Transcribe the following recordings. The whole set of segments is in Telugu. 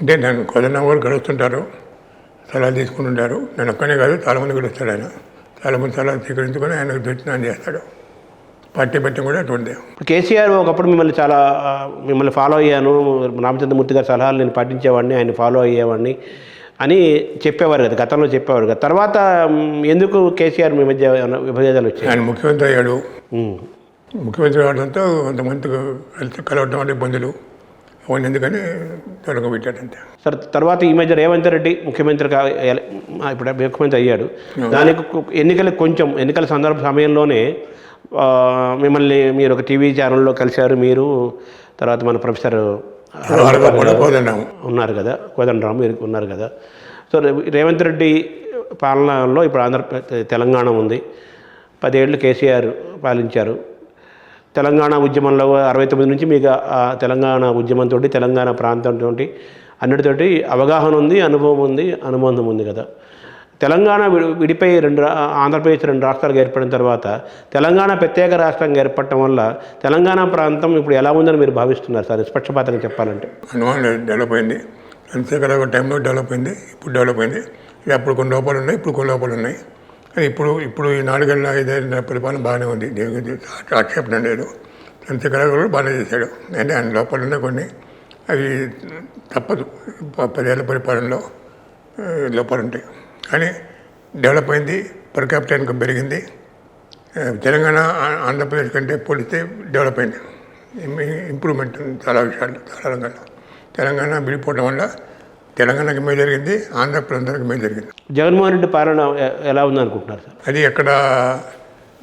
అంటే నన్ను కొద్దిగా కూడా గడుస్తుంటారు, సలహా తీసుకుని ఉంటారు. నేను ఒక్కనే కాదు, చాలామంది గడుస్తాడు ఆయన. చాలామంది సలహా స్వీకరించుకొని ఆయనకు దర్శనం చేస్తాడు. పార్టీ పెట్టడం కూడా అటువంటిది. ఇప్పుడు కేసీఆర్ ఒకప్పుడు మిమ్మల్ని ఫాలో అయ్యాను, రామచంద్రమూర్తి గారి సలహాలు నేను పాటించేవాడిని, ఆయన ఫాలో అయ్యేవాడిని అని చెప్పేవారు కదా, గతంలో చెప్పేవారు కదా. తర్వాత ఎందుకు కేసీఆర్ మీ మధ్య విభేదాలు వచ్చాయి? ఆయన ముఖ్యమంత్రి అయ్యాడు. ముఖ్యమంత్రి అవడంతో కొంతమందికి కలవడం అంటే ఇబ్బందులు అవన్నీ ఎందుకని తొలగబెట్టాడంతే. సార్, తర్వాత ఈ మధ్య రేవంత్ రెడ్డి ఇప్పుడు ముఖ్యమంత్రి అయ్యాడు. దానికి ఎన్నికల సమయంలోనే మీరు ఒక టీవీ ఛానల్లో కలిశారు. మీరు తర్వాత మన ప్రొఫెసర్ ఉన్నారు కదా, కోదండరామ్ మీరు ఉన్నారు కదా. సో రేవంత్ రెడ్డి పాలనలో ఇప్పుడు తెలంగాణ ఉంది. 10 ఏళ్ళు కేసీఆర్ పాలించారు. తెలంగాణ ఉద్యమంలో 69 నుంచి మీకు తెలంగాణ ఉద్యమంతో, తెలంగాణ ప్రాంతంతో అన్నిటితోటి అవగాహన ఉంది, అనుబంధం ఉంది కదా. తెలంగాణ విడిపోయి ఆంధ్రప్రదేశ్ 2 రాష్ట్రాలుగా ఏర్పడిన తర్వాత తెలంగాణ ప్రత్యేక రాష్ట్రంగా ఏర్పడటం వల్ల తెలంగాణ ప్రాంతం ఇప్పుడు ఎలా ఉందని మీరు భావిస్తున్నారు సార్, నిష్పక్షపాతంగా చెప్పాలంటే? డెవలప్ అయింది. చంద్రశేఖర్ టైంలో డెవలప్ అయింది, ఇప్పుడు డెవలప్ అయింది. అప్పుడు కొన్ని లోపాలు ఉన్నాయి, ఇప్పుడు కొన్ని లోపాలు ఉన్నాయి. కానీ ఇప్పుడు ఈ 4-5 పరిపాలన బాగానే ఉంది. దేవుడి ఆక్షేపణ లేదు. చంద్రశేఖర్ కూడా బాగానే చేశాడు. అంటే ఆయన లోపాలు ఉన్నాయి కొన్ని, అవి తప్పదు. 10 ఏళ్ళ పరిపాలనలో లోపాలు ఉంటాయి. కానీ డెవలప్ అయింది, పర్ క్యాపిటల్ ఇన్కమ్ పెరిగింది. తెలంగాణ ఆంధ్రప్రదేశ్ కంటే పోలిస్తే డెవలప్ అయింది. ఇంప్రూవ్మెంట్ చాలా విషయాలు, చాలా రంగాల్లో. తెలంగాణ విడిపోవడం వల్ల తెలంగాణకి మేలు జరిగింది, ఆంధ్రప్రదేశ్కి మేలు జరిగింది. జగన్మోహన్ రెడ్డి పాలన ఎలా ఉందనుకుంటున్నారు సార్? అది ఎక్కడ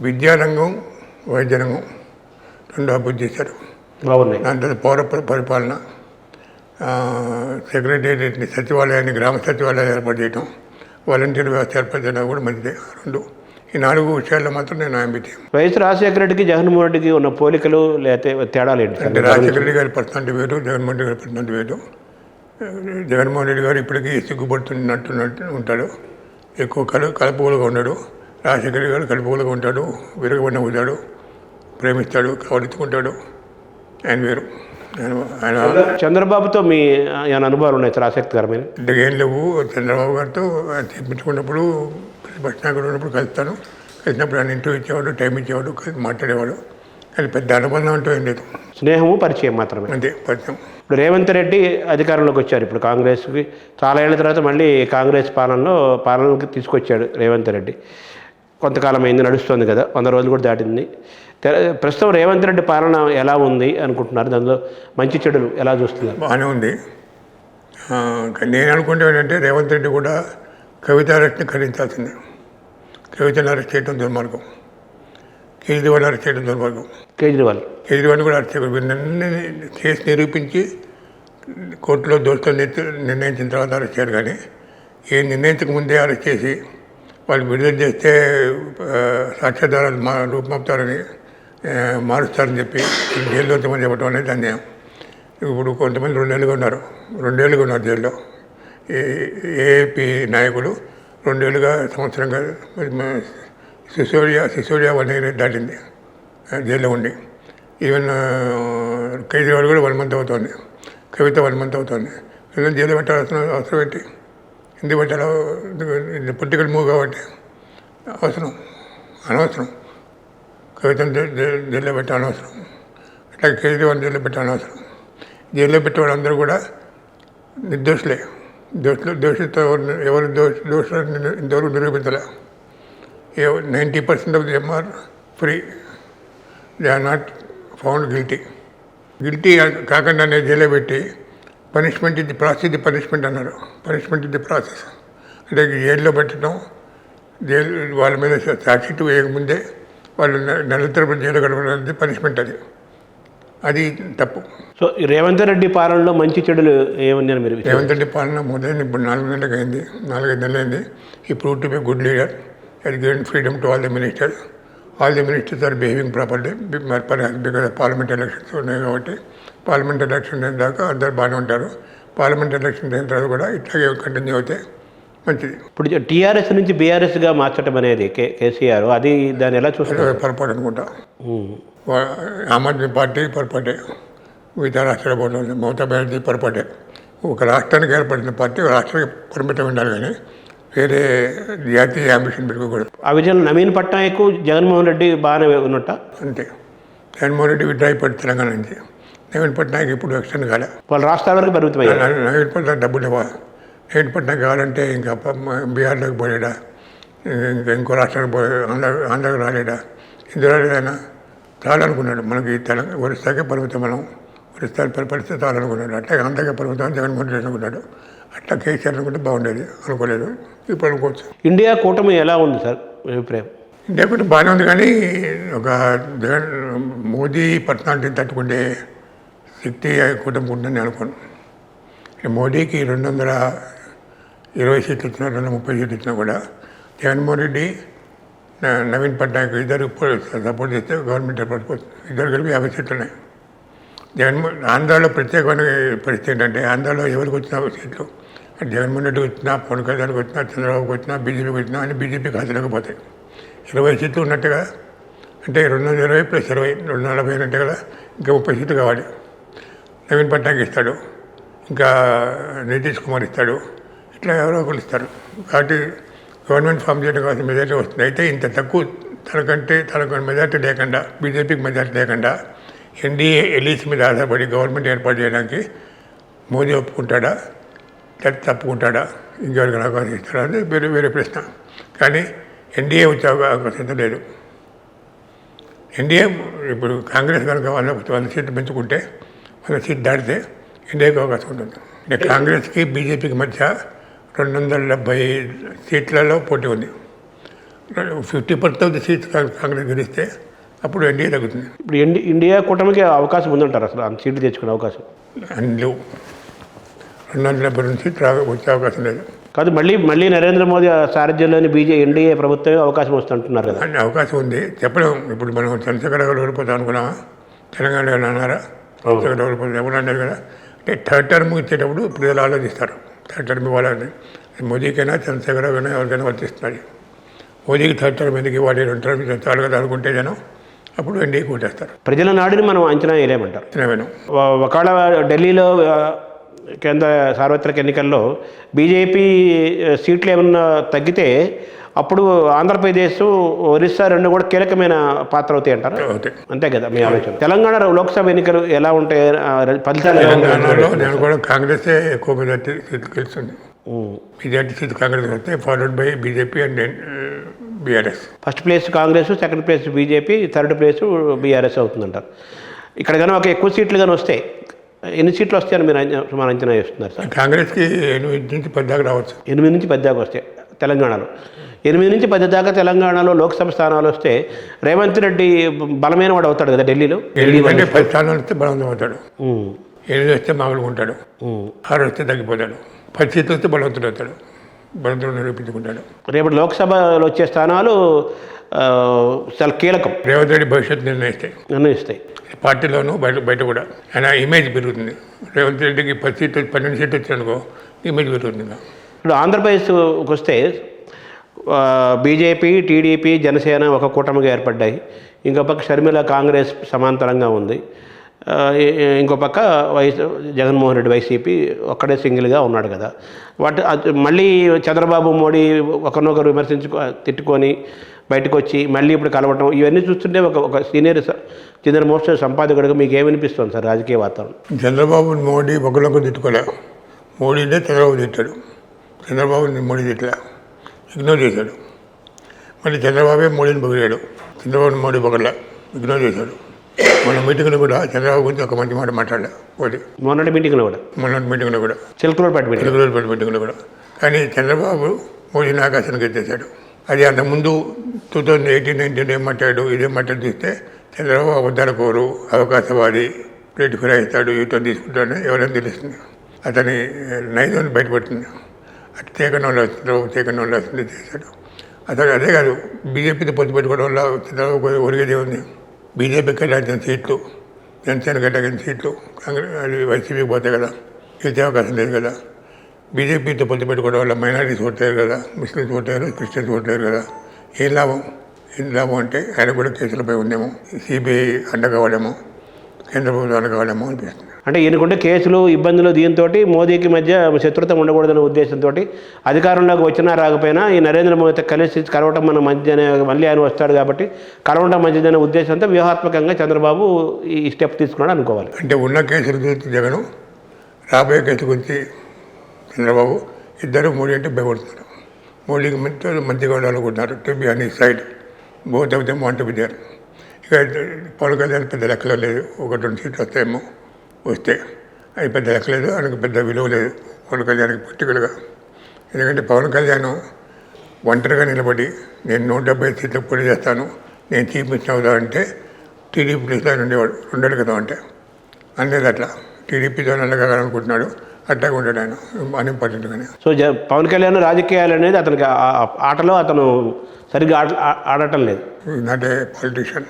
విద్యారంగం, వైద్య రంగం 2 అభివృద్ధి చేశారు. బాగున్నాయి. దాంట్లో పౌర పరిపాలన, సెక్రటేరియట్ని, సచివాలయాన్ని, గ్రామ సచివాలయాలు ఏర్పాటు చేయడం, వాలంటీర్ వ్యవస్థ ఏర్పాటు చేయడం కూడా మంచిదే. 2 ఈ 4 విషయాల్లో మాత్రం నేను ఎంబీటీ. వైఎస్ రాజశేఖర రెడ్డికి జగన్మోహన్ రెడ్డికి ఉన్న పోలికలు లేకపోతే తేడాలు ఏంటి? అంటే రాజశేఖర రెడ్డి గారి పర్సనాలిటీ వేరు, జగన్మోహన్ రెడ్డి గారి పర్సనాలిటీ వేరు. జగన్మోహన్ రెడ్డి గారు ఇప్పటికీ సిగ్గుపడుతున్నట్టు ఉంటాడు, ఎక్కువ కలుపుగోలుగా ఉన్నాడు. రాజశేఖర రెడ్డి గారు కలుపుగోలుగా ఉంటాడు, విరగబడిన ఉంటాడు, ప్రేమిస్తాడు, కవరించుకుంటాడు. ఆయన వేరు. ఆయన చంద్రబాబుతో మీ అనుభవాలు ఉన్నాయి చాలా ఆసక్తికరమైన? అంటే ఏం లేవు. చంద్రబాబు గారితో తెప్పించుకున్నప్పుడు, ప్రతిపక్షనాయకుడు ఉన్నప్పుడు కలిసినప్పుడు ఆయన ఇంటర్వ్యూ ఇచ్చేవాడు, టైం ఇచ్చేవాడు, మాట్లాడేవాడు. కానీ పెద్ద అనుబంధం అంటూ ఏం లేదు, స్నేహము పరిచయం మాత్రమే. అంతే, పరిచయం. ఇప్పుడు రేవంత్ రెడ్డి అధికారంలోకి వచ్చారు. ఇప్పుడు కాంగ్రెస్కి చాలా ఏళ్ళ తర్వాత మళ్ళీ కాంగ్రెస్ పాలనకి తీసుకొచ్చాడు రేవంత్ రెడ్డి. కొంతకాలం అయింది, నడుస్తుంది కదా, 100 రోజులు కూడా దాటింది. ప్రస్తుతం రేవంత్ రెడ్డి పాలన ఎలా ఉంది అనుకుంటున్నారు? దానిలో మంచి చెడులు ఎలా చూస్తున్నారు? బాగానే ఉంది. నేను అనుకుంటే ఏంటంటే రేవంత్ రెడ్డి కూడా కవిత అరెస్ట్ని ఖండించాల్సిందే. కవితను అరెస్ట్ చేయడం దుర్మార్గం, కేజ్రీవాల్ అరెస్ట్ చేయడం దుర్మార్గం. కేజ్రీవాల్ కూడా అరెస్ట్ చేయకూడదు. కేసు నిరూపించి కోర్టులో దోషులు నిర్ణయించిన తర్వాత అరెస్ట్ చేయాలి. కానీ నిర్ణయించక ముందే అరెస్ట్ చేసి వాళ్ళు విడుదల చేస్తే సాక్ష్యాధారాలు రూపమాపుతారని, మారుస్తారని చెప్పి జైల్లో మంది చెప్పడం అనేది అన్యాయం. ఇప్పుడు కొంతమంది 2 ఏళ్ళుగా ఉన్నారు జైల్లో. ఏపీ నాయకులు 2 ఏళ్ళుగా, సంవత్సరంగా సిసోడియా 1 year దాటింది జైల్లో ఉండి. ఈవెన్ కేజ్రీవాల్ కూడా 1 month అవుతుంది, కవిత 1 month అవుతుంది. జైల్లో పెట్టాల్సిన అవసరం ఏంటి? ఎందుకు పెట్టాలో? పొలిటికల్ మూవ్ కాబట్టి అనవసరం. కవితను జైల్లో పెట్టాలి అనవసరం, అట్లాగే కేజ్రీవాల్ జైల్లో పెట్టాలి అనవసరం. జైల్లో పెట్టే వాళ్ళందరూ కూడా నిర్దోషులే. దోషితో ఎవరు దోషులు ఇంతవరకు నిరూపించలే. 90% of them are free, they are not found guilty కాకుండా జైల్లో పెట్టి పనిష్మెంట్ ఇది ప్రాసెస్, ఇది పనిష్మెంట్ అన్నారు. పనిష్మెంట్ ఇది ప్రాసెస్ అంటే జైల్లో పెట్టడం, వాళ్ళ మీద సాక్షి వేయకముందే వాళ్ళు నెలల తరపున జైలు గడపడం పనిష్మెంట్. అది తప్పు. సో రేవంత్ రెడ్డి పాలనలో మంచి చెడులు ఏమన్నారు మీరు? రేవంత్ రెడ్డి పాలన మొదలైంది ఇప్పుడు 4 నెలలకు అయింది, 4-5 నెలలు అయింది. ఈ prove to be good leader, has given freedom to all the ministers. All the ministers are behaving properly because parliament elections ఉన్నాయి కాబట్టి. పార్లమెంట్ ఎలక్షన్ అయిన దాకా అందరు బాగానే ఉంటారు. పార్లమెంట్ ఎలక్షన్ అయిన తర్వాత కూడా ఇట్లాగే కంటిన్యూ అవుతే మంచిది. ఇప్పుడు టీఆర్ఎస్ నుంచి బీఆర్ఎస్గా మార్చడం అనేది కేసీఆర్, అది దాన్ని ఎలా చూస్తారు? పొరపాటు అనుకుంటా. ఆమ్ ఆద్మీ పార్టీ పొరపాటే, మిగతా రాష్ట్రాల మమతా బెనర్జీ పొరపాటే. ఒక రాష్ట్రానికి ఏర్పడిన పార్టీ ఒక రాష్ట్రానికి పరిమితం ఉండాలి కానీ వేరే జాతీయ అంబిషన్ పెట్టుకోకూడదు. ఆ విజయంలో నవీన్ పట్నాయక్ జగన్మోహన్ రెడ్డి బాగానే ఉన్నట్ట. అంతే. జగన్మోహన్ రెడ్డి విడ్రా అయిపోయి తెలంగాణ నుంచి. నవీన్ పట్నాయక్ ఇప్పుడు ఎక్స్టెండ్ కాలే. వాళ్ళు రాష్ట్రాల వరకు పరిమితమయ్యారు. నవీన్ పట్నాయక్ డబ్బులు ఇవ్వ. నవీన్ పట్నాయక్ కావాలంటే ఇంకా బీహార్లోకి పోలేడా, ఇంకా ఇంకో రాష్ట్రానికి పోయే ఆంధ్రాకి రాలేడా, ఇందులో రాలేదైనా చాలనుకున్నాడు. మనకి తెలంగాణ ఒరిస్సాకే పరిమితం, మనం ఒరిస్సా పరిస్థితి చాలనుకున్నాడు. అట్లా ఆంధ్రాకే పరిమితం జగన్మోహన్ రెడ్డి అనుకున్నాడు. అట్లా కేసీఆర్ అనుకుంటే బాగుండేది, అనుకోలేదు. ఇప్పుడు అనుకోవచ్చు. ఇండియా కూటమి ఎలా ఉంది సార్ మీ అభిప్రాయం? ఇండియా కూటమి బాగానే ఉంది కానీ ఒక జగన్ మోదీ పర్సనాలిటీ తట్టుకుంటే శక్తి కూటమి ఉంటుందని అనుకోను. మోడీకి 220 సీట్లు ఇచ్చినా 230 సీట్లు ఇచ్చినా కూడా జగన్మోహన్ రెడ్డి నవీన్ పట్నాయక్ ఇద్దరు సపోర్ట్ చేస్తే గవర్నమెంట్ ఏర్పడుకోవచ్చు. ఇద్దరు కలిపి 50 సీట్లు ఉన్నాయి. ఆంధ్రాలో ప్రత్యేకమైన పరిస్థితి ఏంటంటే ఆంధ్రాలో ఎవరికి వచ్చినా సీట్లు జగన్మోహన్ రెడ్డికి వచ్చినా, పవన్ కళ్యాణ్కి వచ్చినా, చంద్రబాబుకి వచ్చినా, బీజేపీకి వచ్చినా అని బీజేపీ ఖాతాలోకి పోతాయి. 20 సీట్లు ఉన్నట్టుగా అంటే 220 + 20 240 అంటే కదా, ఇంకా 30 సీట్లు కావాలి. నవీన్ పట్నాయక్ ఇస్తాడు, ఇంకా నితీష్ కుమార్ ఇస్తాడు, ఇట్లా ఎవరో ఒకరు ఇస్తారు. కాబట్టి గవర్నమెంట్ ఫామ్ చేయడం కావాల్సిన మెజార్టీ వస్తుంది. అయితే ఇంత తక్కువ తనకు మెజార్టీ లేకుండా, బీజేపీకి మెజార్టీ లేకుండా ఎన్డీఏ ఎలీస్ మీద ఆధారపడి గవర్నమెంట్ ఏర్పాటు చేయడానికి మోదీ ఒప్పుకుంటాడా, తప్పుకుంటాడా, ఇంకెవరికైనా అవకాశం ఇస్తాడా అని వేరే ప్రశ్న. కానీ ఎన్డీఏ వచ్చే అవకాశం లేదు. ఎన్డీఏ ఇప్పుడు కాంగ్రెస్ కనుక 100 సీట్లు పెంచుకుంటే 100 సీట్లు దాటితే ఎన్డీఏకి అవకాశం ఉంటుంది. అంటే కాంగ్రెస్కి బీజేపీకి మధ్య 270 సీట్లలో పోటీ ఉంది. 50% ఆఫ్ ది సీట్స్ కాంగ్రెస్ గెలిస్తే అప్పుడు ఎన్డీఏ తగ్గుతుంది. ఇప్పుడు ఇండియా కూటమికి అవకాశం ఉందంటారు అసలు అంత సీట్లు తెచ్చుకునే అవకాశం? అందులో 272 సీట్లు వచ్చే అవకాశం లేదు. కాదు, మళ్ళీ నరేంద్ర మోదీ సారథ్యంలోని ఎన్డీఏ ప్రభుత్వమే అవకాశం వస్తుంటున్నారు కదా. అన్ని అవకాశం ఉంది, చెప్పలేము. ఇప్పుడు మనం చంద్రశేఖర్ గారు ఓడిపోతాం అనుకున్నామా? తెలంగాణలో అన్నారా? చంద్రశేఖర్ ఓడిపోతాం ఎవరు అన్నారు కదా. అంటే థర్డ్ టర్మ్ ఇచ్చేటప్పుడు ప్రజలు ఆలోచిస్తారు, థర్డ్ టర్మ్ ఇవ్వాలని. మోదీకైనా చంద్రశేఖర్ గారైనా ఎవరికైనా వర్తిస్తున్నారు. మోదీకి థర్డ్ టర్మ్ ఎందుకు ఇవ్వాలి, 2 టర్మ్ చాలు కదా అనుకుంటే జనం అప్పుడు ఎన్డీఏకి ఓటేస్తారు. ప్రజల నాడిని మనం అంచనా వేయలేమంటారు. నేను ఒకవేళ ఢిల్లీలో కేంద్ర సార్వత్రిక ఎన్నికల్లో బీజేపీ సీట్లు ఏమన్నా తగ్గితే అప్పుడు ఆంధ్రప్రదేశ్, ఒరిస్సా 2 కూడా కీలకమైన పాత్ర అవుతాయి అంటారు. అంతే కదా మీ ఆలోచన? తెలంగాణ లోక్సభ ఎన్నికలు ఎలా ఉంటాయి, ఫలితాలు? తెలంగాణలో నేను కూడా కాంగ్రెసే ఎక్కువ మెజార్టీ సీట్లు గెలుస్తుంది. మెజార్టీ సీట్లు కాంగ్రెస్ వస్తే followed by BJP and BRS. First place Congress, second place BJP, third place BRS అవుతుందంటారు. ఇక్కడ కానీ ఒక ఎక్కువ సీట్లు కానీ వస్తే ఎన్ని సీట్లు వస్తాయని మీరు సుమారు అంచనా వేస్తున్నారు సార్? కాంగ్రెస్కి 8 నుంచి 10 దాకా రావచ్చు. 8 నుంచి 10 దాకా వస్తాయి తెలంగాణలో. 8 నుంచి 10 దాకా తెలంగాణలో లోక్సభ స్థానాలు వస్తే రేవంత్ రెడ్డి బలమైన వాడు అవుతాడు కదా ఢిల్లీలో. అంటే 10 స్థానాలు వస్తే బలవంతం అవుతాడు, 8 వస్తే మామూలుగా ఉంటాడు, 6 వస్తే తగ్గిపోతాడు, 10 సీట్లు వస్తే బలవంతుడు అవుతాడు, బలవంతుడు నిరూపించుకుంటాడు. రేపు లోక్సభలో వచ్చే స్థానాలు చాలా కీలకం. రేవంత్ రెడ్డి భవిష్యత్తు నిర్ణయిస్తాయి. పార్టీలోనూ బయట కూడా ఆయన ఇమేజ్ పెరుగుతుంది. రేవంత్ రెడ్డికి 10 సీట్లు 12 సీట్లు వచ్చాయనుకో ఇమేజ్ పెరుగుతుంది. ఇప్పుడు ఆంధ్రప్రదేశ్కి వస్తే బీజేపీ, టీడీపీ, జనసేన ఒక కూటమిగా ఏర్పడ్డాయి. ఇంకో పక్క షర్మిల కాంగ్రెస్ సమాంతరంగా ఉంది. ఇంకో పక్క జగన్మోహన్ రెడ్డి వైసీపీ ఒక్కడే సింగిల్గా ఉన్నాడు కదా. మళ్ళీ చంద్రబాబు, మోడీ ఒకరినొకరు తిట్టుకొని బయటకు వచ్చి మళ్ళీ ఇప్పుడు కలవటం, ఇవన్నీ చూస్తుంటే ఒక సీనియర్ మోస్ట్ సంపాదకుడిగా మీకు ఏమనిపిస్తుంది సార్ రాజకీయ వాతావరణం? చంద్రబాబు, మోడీ ఒకరినొకరు తిట్టుకోలే. మోడీనే చంద్రబాబు తిట్టాడు, చంద్రబాబు మోడీ తిట్టలే, ఇగ్నోర్ చేశాడు. మళ్ళీ చంద్రబాబే మోడీని పొగిడాడు, చంద్రబాబు మోడీ పొగడలే, ఇగ్నోర్ చేశాడు. మన మీటింగ్లో కూడా చంద్రబాబు గురించి ఒక మంచి మాట మాట్లాడలే. మొన్నటి మీటింగ్లో కూడా చిలకలూరుపేట మీటింగ్లో కూడా. కానీ చంద్రబాబు మోడీని ఆకాశానికి ఎత్తేసాడు. అది అంతకుముందు 2018-19 ఏం మాట్లాడు, ఇదేం మాట్లాడి చూస్తే చంద్రబాబు అబద్ధాల కోరు, అవకాశవాది, ప్లేట్ ఫిరాయిస్తాడు, యూటర్న్ తీసుకుంటాడని ఎవరైనా తెలుస్తుంది. అతని నైజాన్ని బయటపడుతుంది. అటు చంద్రబాబు వస్తుంది చేశాడు. అతను అదే కాదు, బీజేపీతో పొత్తు పెట్టుకోవడం వల్ల చంద్రబాబు ఒరిగేదే ఉంది. బీజేపీకి వెళ్ళాల్సిన సీట్లు, జనసేన వెళ్ళాల్సిన సీట్లు కాంగ్రెస్ అది వైసీపీకి పోతాయి కదా, గెలిచే అవకాశం లేదు కదా. బీజేపీతో పొత్తు పెట్టుకోవడం వల్ల మైనారిటీస్ ఓట్లేరు కదా, ముస్లిమ్స్ ఓట్లేరు, క్రిస్టియన్స్ ఓట్లేరు కదా. ఏం లాభం అంటే ఆయన కూడా కేసులపై ఉందేమో, సిబిఐ అండగా వాడేమో, కేంద్ర ప్రభుత్వం అండగా వాడేమో అనిపిస్తుంది. అంటే ఈయనకుంటే కేసులు ఇబ్బందులు దీంతో మోదీకి మధ్య శత్రుత్వం ఉండకూడదనే ఉద్దేశంతో అధికారంలోకి వచ్చినా రాకపోయినా ఈ నరేంద్ర మోదీతో కలిసి కలవటం మన మంచిదనే, మళ్ళీ ఆయన వస్తాడు కాబట్టి కలవటం మంచిదనే ఉద్దేశంతో వ్యూహాత్మకంగా చంద్రబాబు ఈ స్టెప్ తీసుకున్నాడు అనుకోవాలి. అంటే ఉన్న కేసుల గురించి జగను, రాబోయే కేసు గురించి చంద్రబాబు ఇద్దరు మోడీ అంటే భయపడుతున్నారు. మోడీకి మంచిగా ఉండాలనుకుంటున్నారు. To be on side both of them want to be there. ఇక పవన్ కళ్యాణ్ పెద్ద లెక్కలో లేదు. 1-2 సీట్లు వస్తాయేమో, వస్తే అది పెద్ద లెక్కలేదు. ఆయనకు పెద్ద విలువ లేదు పవన్ కళ్యాణ్కి పర్టికులర్గా. ఎందుకంటే పవన్ కళ్యాణ్ ఒంటరిగా నిలబడి నేను 170 సీట్లకు పోటీ చేస్తాను, నేను చీఫ్ మినిస్టర్ అవుతా అంటే టీడీపీ ప్లేస్లో ఆయన ఉండేవాడు 2 ఏళ్ళు కదా. అంటే అనేది అట్లా టీడీపీతో నల్లగాలనుకుంటున్నాడు. అట్లాగే ఉంటాడు ఆయన అన్ఇంపార్టెంట్గానే. సో పవన్ కళ్యాణ్ రాజకీయాలు అనేది అతనికి ఆటలో అతను సరిగ్గా ఆడటం లేదు. Not a politician.